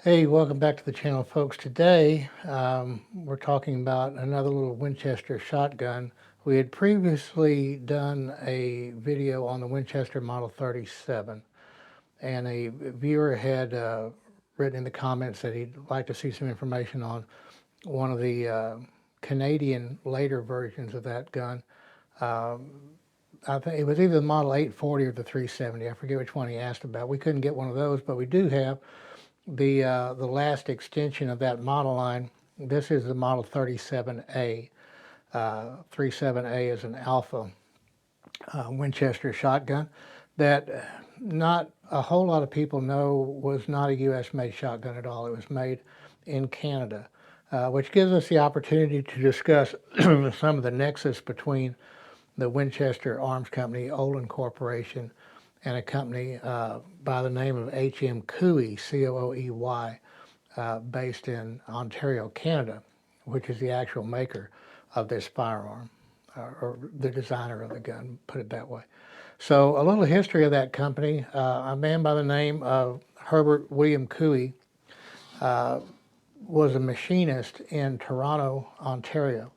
Hey, welcome back to the channel, folks. Today, we're talking about another little Winchester shotgun. We had previously done a video on the Winchester Model 37, and a viewer had written in the comments that he'd like to see some information on one of the Canadian later versions of that gun. I think it was either the Model 840 or the 370. I forget which one he asked about. We couldn't get one of those, but we do have the last extension of that model line. This is the Model 37A. 37A is an Alpha Winchester shotgun that not a whole lot of people know was not a U.S. made shotgun at all. It was made in Canada, which gives us the opportunity to discuss some of the nexus between the Winchester Arms Company, Olin Corporation, and a company by the name of H.M. Cooey, C-O-O-E-Y, based in Ontario, Canada, which is the actual maker of this firearm, or the designer of the gun, put it that way. So a little history of that company. A man by the name of Herbert William Cooey was a machinist in Toronto, Ontario,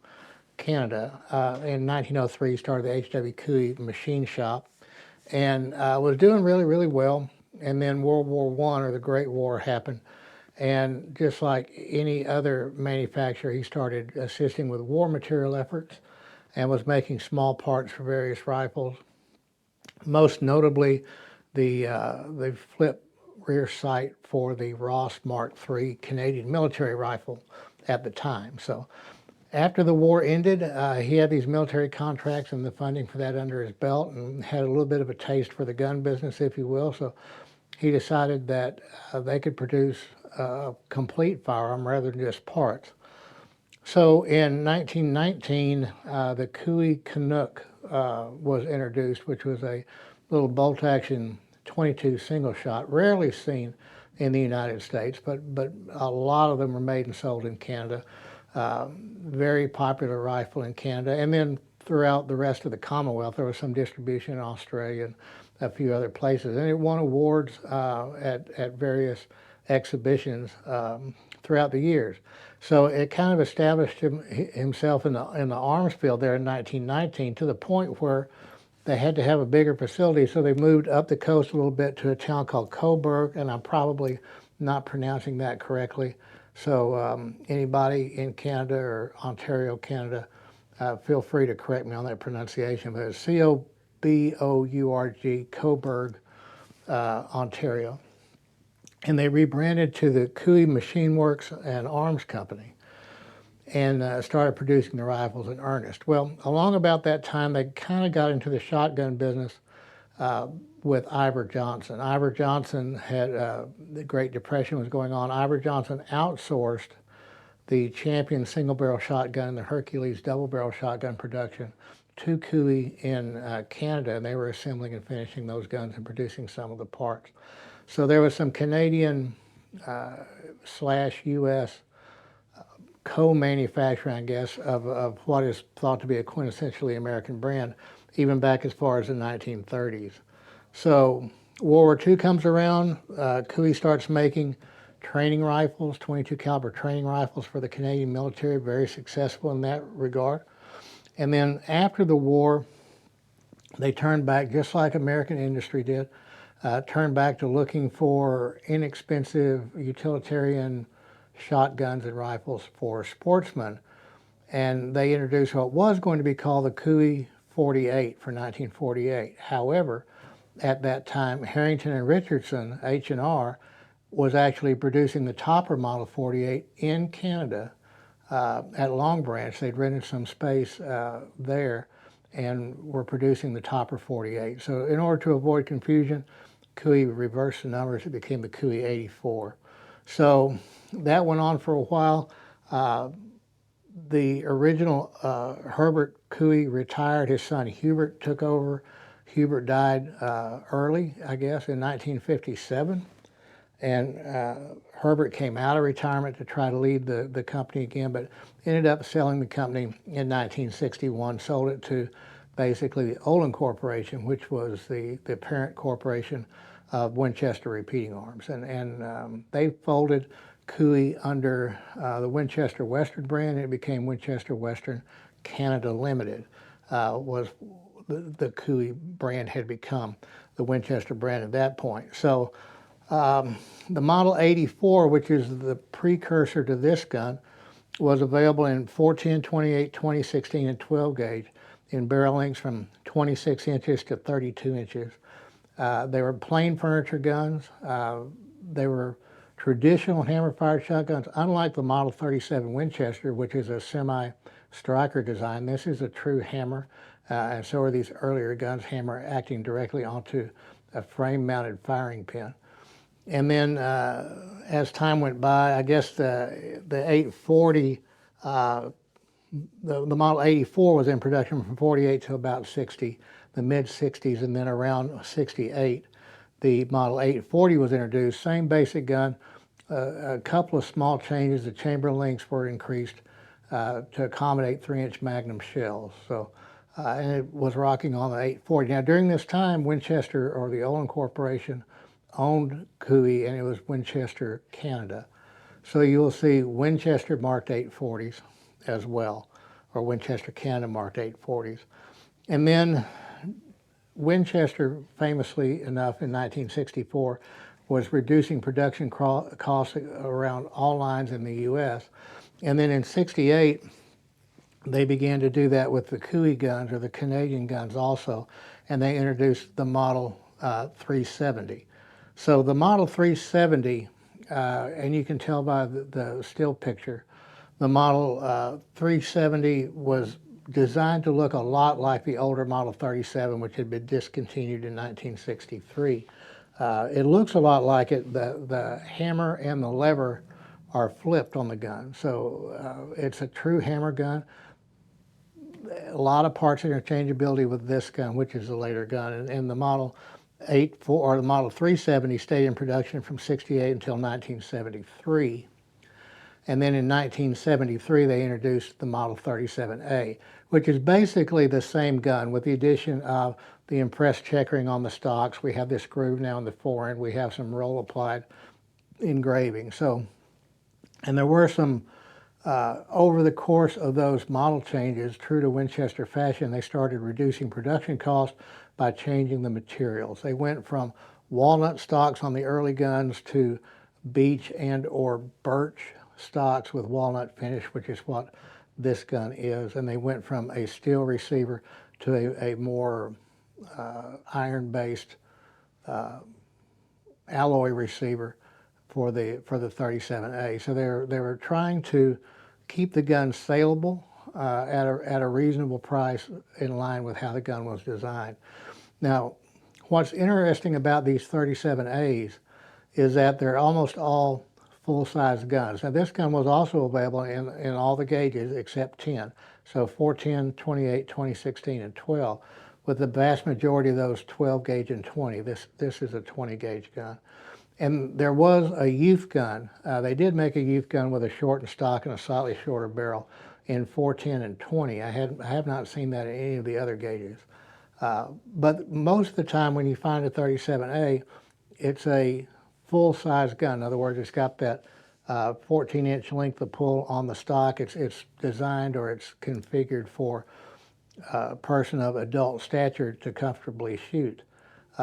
Canada. In 1903, started the H.W. Cooey machine shop, and was doing really, really well. And then World War I, or the Great War, happened. And just like any other manufacturer, he started assisting with war material efforts and was making small parts for various rifles. Most notably, the flip rear sight for the Ross Mark III Canadian military rifle at the time. So after the war ended, he had these military contracts and the funding for that under his belt, and had a little bit of a taste for the gun business, if you will. So he decided that they could produce a complete firearm rather than just parts. So in 1919, the Cooey Canuck was introduced, which was a little bolt-action 22 single shot, rarely seen in the United States, but a lot of them were made and sold in Canada. Very popular rifle in Canada, and then throughout the rest of the Commonwealth, there was some distribution in Australia and a few other places, and it won awards at various exhibitions throughout the years. So it kind of established himself in the arms field there in 1919, to the point where they had to have a bigger facility, so they moved up the coast a little bit to a town called Coburg, and I'm probably not pronouncing that correctly. So anybody in Canada or Ontario, Canada, feel free to correct me on that pronunciation, but it's C-O-B-O-U-R-G, Coburg, Ontario. And they rebranded to the Cooey Machine Works and Arms Company, and started producing the rifles in earnest. Well, along about that time, they kind of got into the shotgun business with Iver Johnson. Iver Johnson had, the Great Depression was going on. Iver Johnson outsourced the Champion single barrel shotgun and the Hercules double barrel shotgun production to Cooey in Canada, and they were assembling and finishing those guns and producing some of the parts. So there was some Canadian slash U.S. co-manufacturing, I guess, of what is thought to be a quintessentially American brand, even back as far as the 1930s. So World War II comes around, Cooey starts making training rifles, 22 caliber training rifles for the Canadian military, very successful in that regard. And then after the war, they turned back, just like American industry did, turned back to looking for inexpensive utilitarian shotguns and rifles for sportsmen. And they introduced what was going to be called the Cooey 48 for 1948. However, at that time, Harrington and Richardson, H&R, was actually producing the Topper Model 48 in Canada at Long Branch. They'd rented some space there and were producing the Topper 48. So in order to avoid confusion, Cooey reversed the numbers. It became the Cooey 84. So that went on for a while. The original Herbert Cooey retired. His son Hubert took over. Hubert died early, I guess, in 1957. And Herbert came out of retirement to try to lead the company again, but ended up selling the company in 1961, sold it to basically the Olin Corporation, which was the parent corporation of Winchester repeating arms. They folded Cooey under the Winchester-Western brand, and it became Winchester-Western Canada Limited. Was the Cooey brand had become the Winchester brand at that point. So the Model 84, which is the precursor to this gun, was available in 410, 28, 20, 16, and 12 gauge in barrel lengths from 26 inches to 32 inches. They were plain furniture guns. They were traditional hammer-fired shotguns, unlike the Model 37 Winchester, which is a semi-striker design. This is a true hammer, and so are these earlier guns, hammer acting directly onto a frame-mounted firing pin. And then as time went by, I guess the 840, the Model 84 was in production from 48 to about 60, the mid-60s, and then around 68, the Model 840 was introduced. Same basic gun, a couple of small changes. The chamber lengths were increased to accommodate 3-inch Magnum shells. So, and it was rocking on the 840. Now, during this time, Winchester, or the Olin Corporation, owned Cooey, and it was Winchester Canada. So you'll see Winchester marked 840s as well, or Winchester Canada marked 840s. And then Winchester, famously enough, in 1964, was reducing production costs around all lines in the U.S. And then in 68, they began to do that with the Cooey guns, or the Canadian guns also, and they introduced the Model 370. So the Model 370, and you can tell by the still picture, the Model 370 was designed to look a lot like the older Model 37, which had been discontinued in 1963. It looks a lot like it. The hammer and the lever are flipped on the gun. So it's a true hammer gun. A lot of parts interchangeability with this gun, which is a later gun. And the Model 84, or the Model 370, stayed in production from 68 until 1973. And then in 1973, they introduced the Model 37A, which is basically the same gun with the addition of the impressed checkering on the stocks. We have this groove now in the forend. We have some roll applied engraving. So, and there were some, over the course of those model changes, true to Winchester fashion, they started reducing production costs by changing the materials. They went from walnut stocks on the early guns to beech and or birch stocks with walnut finish, which is what this gun is. And they went from a steel receiver to a more iron-based alloy receiver for the 37A. So they were trying to keep the gun saleable at a reasonable price in line with how the gun was designed. Now, what's interesting about these 37As is that they're almost all full-size guns. Now, this gun was also available in all the gauges except 10. So 410, 28, 20, 16, and 12, with the vast majority of those 12 gauge and 20. This is a 20 gauge gun. And there was a youth gun. They did make a youth gun with a shortened stock and a slightly shorter barrel in 410 and 20. I have not seen that in any of the other gauges. But most of the time when you find a 37A, it's a full-size gun. In other words, it's got that 14-inch length of pull on the stock. It's designed, or it's configured for a person of adult stature to comfortably shoot,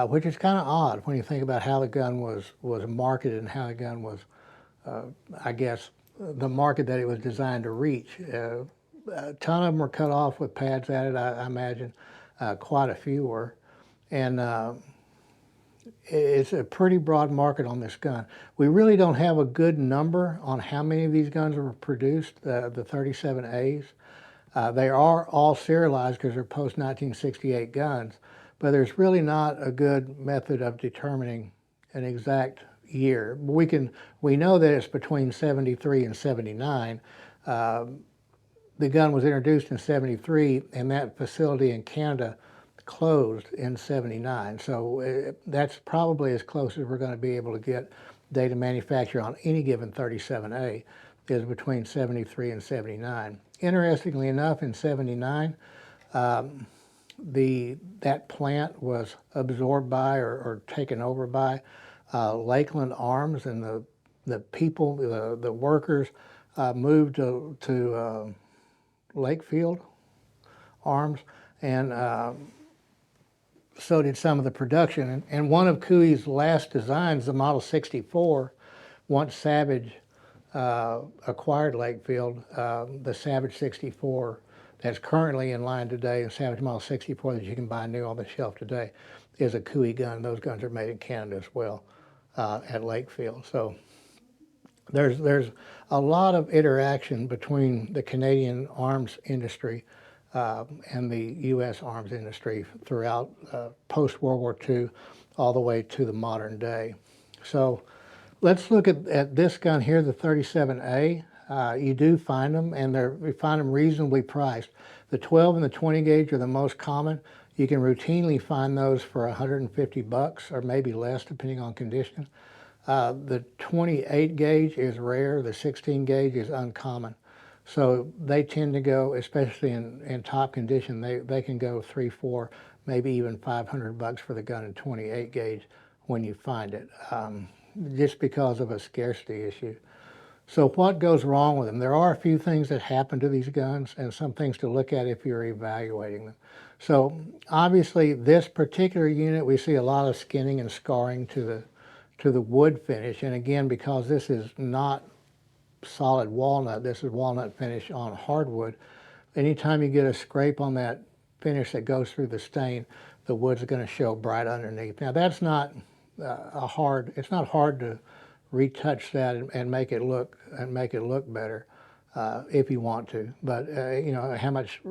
which is kind of odd when you think about how the gun was marketed and how the gun was, I guess, the market that it was designed to reach. A ton of them were cut off with pads added, I imagine. Quite a few were. And it's a pretty broad market on this gun. We really don't have a good number on how many of these guns were produced, the 37As. They are all serialized because they're post-1968 guns, but there's really not a good method of determining an exact year. We know that it's between 73 and 79. The gun was introduced in 73, and that facility in Canada closed in 79. So that's probably as close as we're going to be able to get data manufacture on any given 37A, is between 73 and 79. Interestingly enough, in 79, that plant was absorbed by or taken over by Lakeland Arms, and the people, the workers moved to Lakefield Arms, and so did some of the production. And one of Cooey's last designs, the Model 64, once Savage acquired Lakefield, the Savage 64 that's currently in line today, the Savage Model 64 that you can buy new on the shelf today, is a Cooey gun. Those guns are made in Canada as well at Lakefield. So there's a lot of interaction between the Canadian arms industry and the U.S. arms industry throughout post-World War II all the way to the modern day. So let's look at this gun here, the 37A. You do find them, and we find them reasonably priced. The 12 and the 20 gauge are the most common. You can routinely find those for 150 bucks or maybe less depending on condition. The 28 gauge is rare, the 16 gauge is uncommon. So they tend to go, especially in top condition, they can go 3, 4, maybe even 500 bucks for the gun in 28 gauge when you find it, just because of a scarcity issue. So what goes wrong with them? There are a few things that happen to these guns and some things to look at if you're evaluating them. So obviously this particular unit, we see a lot of skinning and scarring to the wood finish. And again, because this is not solid walnut, this is walnut finish on hardwood, anytime you get a scrape on that finish that goes through the stain, the wood's going to show bright underneath. Now that's not it's not hard to retouch that and make it look better if you want to. But you know, how much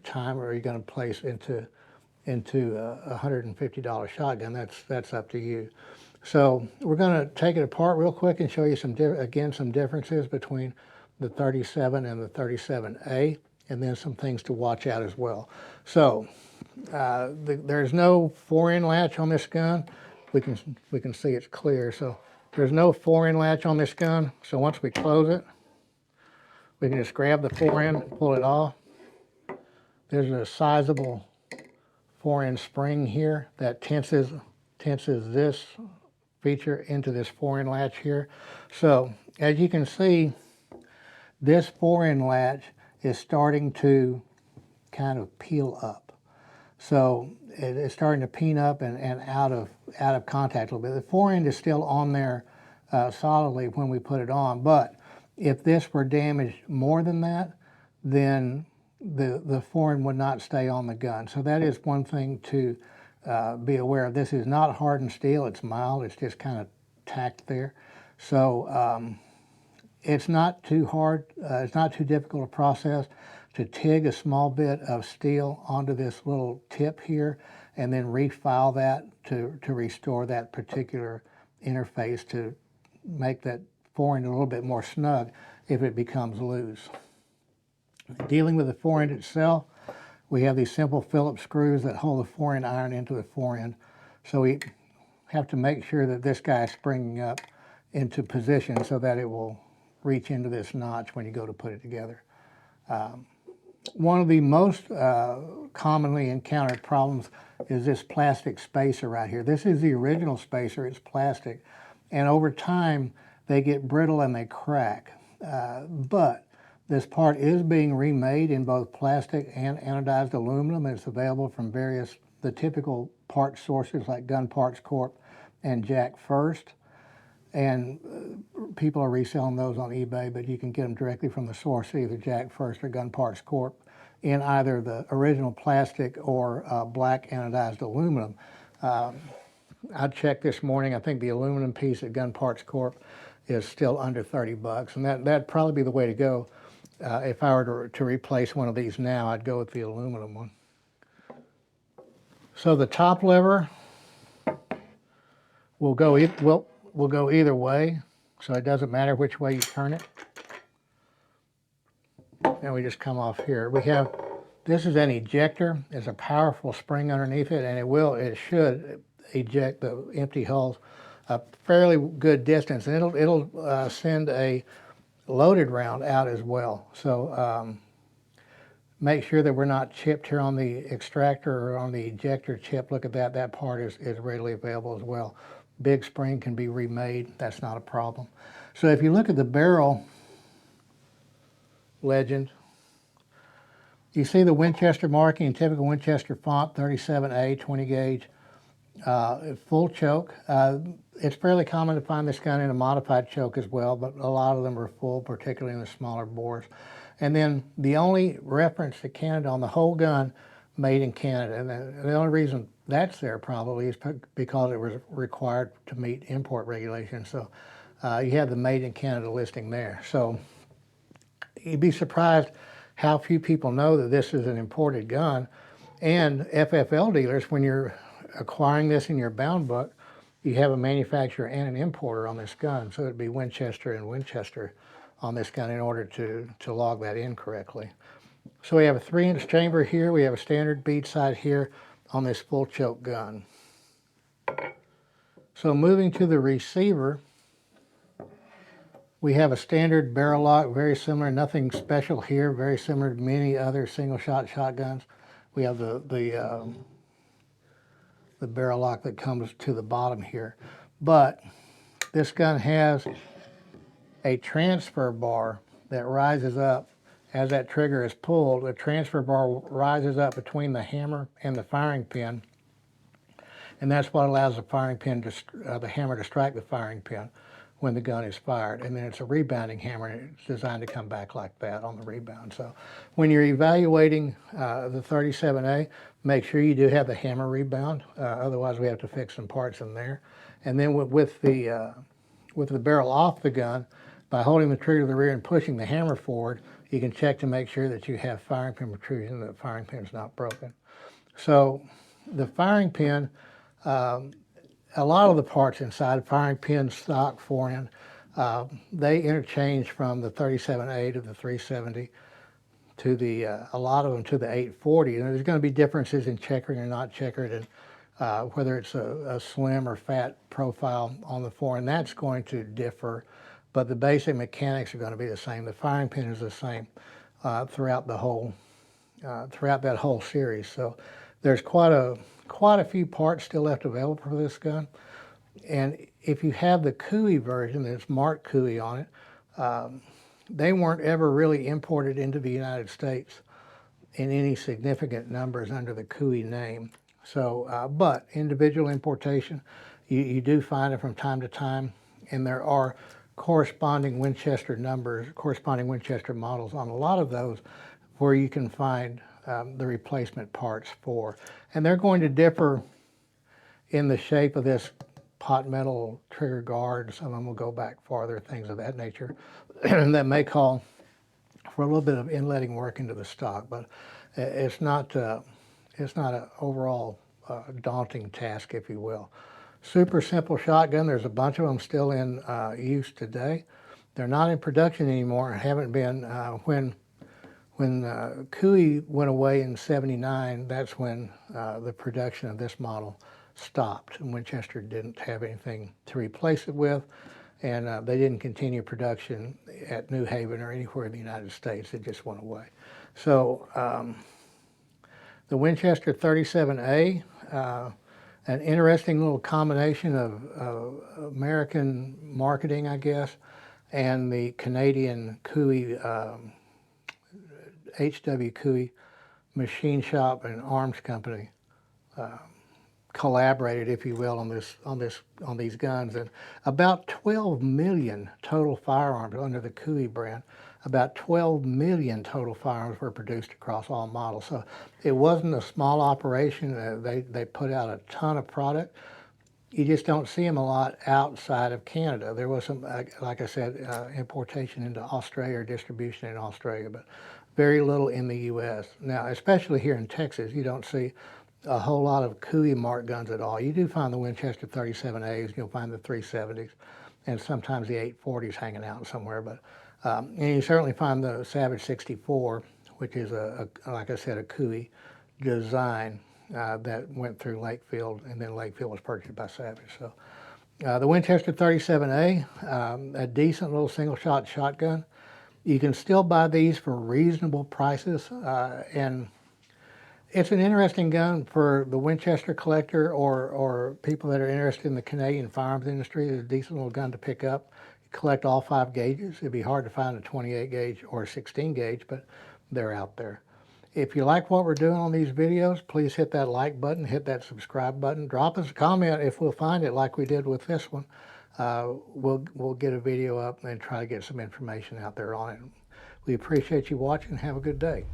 time are you going to place into a $150 shotgun? That's up to you. So we're going to take it apart real quick and show you some differences between the 37 and the 37A, and then some things to watch out as well. So there's no fore-end latch on this gun. We can see it's clear. So there's no fore-end latch on this gun. So once we close it, we can just grab the fore-end, pull it off. There's a sizable fore-end spring here that tenses this feature into this fore-end latch here. So as you can see, this fore-end latch is starting to kind of peel up. So it's starting to peen up and out of contact a little bit. The fore-end is still on there solidly when we put it on, but if this were damaged more than that, then the fore-end would not stay on the gun. So that is one thing to be aware of. This is not hardened steel, it's mild, it's just kind of tacked there. So it's not too hard, it's not too difficult a process to TIG a small bit of steel onto this little tip here and then refile that to restore that particular interface to make that fore-end a little bit more snug if it becomes loose. Dealing with the fore-end itself, we have these simple Phillips screws that hold the fore-end iron into the fore-end. So we have to make sure that this guy is springing up into position so that it will reach into this notch when you go to put it together. One of the most commonly encountered problems is this plastic spacer right here. This is the original spacer, it's plastic, and over time they get brittle and they crack. But this part is being remade in both plastic and anodized aluminum, and it's available from the typical part sources like Gun Parts Corp and Jack First. And people are reselling those on eBay, but you can get them directly from the source, either Jack First or Gun Parts Corp, in either the original plastic or black anodized aluminum. I checked this morning, I think the aluminum piece at Gun Parts Corp is still under 30 bucks, and that'd probably be the way to go. If I were to replace one of these now, I'd go with the aluminum one. So the top lever will go either way, so it doesn't matter which way you turn it. And we just come off here. This is an ejector. There's a powerful spring underneath it, and it should eject the empty hulls a fairly good distance, and it'll send a loaded round out as well. So Make sure that we're not chipped here on the extractor or on the ejector chip. Look at that. That part is readily available as well. Big spring can be remade. That's not a problem. So if you look at the barrel legend, you see the Winchester marking, typical Winchester font, 37A, 20 gauge, full choke. It's fairly common to find this gun in a modified choke as well, but a lot of them are full, particularly in the smaller bores. And then the only reference to Canada on the whole gun, made in Canada. And the only reason that's there probably is because it was required to meet import regulations. So you have the made in Canada listing there. So you'd be surprised how few people know that this is an imported gun. And FFL dealers, when you're acquiring this in your bound book, you have a manufacturer and an importer on this gun. So it'd be Winchester and Winchester on this gun in order to log that in correctly. So we have a 3-inch chamber here. We have a standard bead sight here on this full choke gun. So moving to the receiver, we have a standard barrel lock, very similar, nothing special here, very similar to many other single shot shotguns. We have the barrel lock that comes to the bottom here. But this gun has a transfer bar that rises up as that trigger is pulled. The transfer bar rises up between the hammer and the firing pin, and that's what allows the firing pin to, the hammer to strike the firing pin when the gun is fired. And then it's a rebounding hammer, and it's designed to come back like that on the rebound. So when you're evaluating the 37A, make sure you do have the hammer rebound. Otherwise, we have to fix some parts in there. And then with the barrel off the gun, by holding the trigger to the rear and pushing the hammer forward, you can check to make sure that you have firing pin protrusion, that the firing pin is not broken. So the firing pin, a lot of the parts inside, firing pin, stock, forend, they interchange from the 37A to the 370 to the, a lot of them to the 840. And there's going to be differences in checkering or not checkered, and whether it's a slim or fat profile on the forend, that's going to differ. But the basic mechanics are going to be the same. The firing pin is the same throughout that whole series. So there's quite a few parts still left available for this gun. And if you have the Cooey version that's marked Cooey on it, they weren't ever really imported into the United States in any significant numbers under the Cooey name. So, but individual importation, you do find it from time to time, and there are corresponding Winchester numbers, corresponding Winchester models on a lot of those where you can find the replacement parts for. And they're going to differ in the shape of this pot metal trigger guard. Some of them will go back farther, things of that nature, that may call for a little bit of inletting work into the stock, but it's not an overall daunting task, if you will. Super simple shotgun. There's a bunch of them still in use today. They're not in production anymore, haven't been. When Cooey went away in '79, that's when the production of this model stopped, and Winchester didn't have anything to replace it with, and they didn't continue production at New Haven or anywhere in the United States. It just went away. So the Winchester 37A, an interesting little combination of American marketing, I guess, and the Canadian Cooey, H.W. Cooey machine shop and arms company collaborated, if you will, on these guns. And about 12 million total firearms under the Cooey brand. About 12 million total firearms were produced across all models. So it wasn't a small operation. They put out a ton of product. You just don't see them a lot outside of Canada. There was some, like I said, importation into Australia or distribution in Australia, but very little in the U.S. Now, especially here in Texas, you don't see a whole lot of Cooey marked guns at all. You do find the Winchester 37As, you'll find the 370s, and sometimes the 840s hanging out somewhere. But and you certainly find the Savage 64, which is like I said, a Cooey design that went through Lakefield, and then Lakefield was purchased by Savage. So the Winchester 37A, a decent little single shot shotgun. You can still buy these for reasonable prices, and it's an interesting gun for the Winchester collector or people that are interested in the Canadian firearms industry. It's a decent little gun to pick up. You collect all 5 gauges. It'd be hard to find a 28 gauge or a 16 gauge, but they're out there. If you like what we're doing on these videos, please hit that like button, hit that subscribe button. Drop us a comment if we'll find it like we did with this one. We'll get a video up and try to get some information out there on it. We appreciate you watching. Have a good day.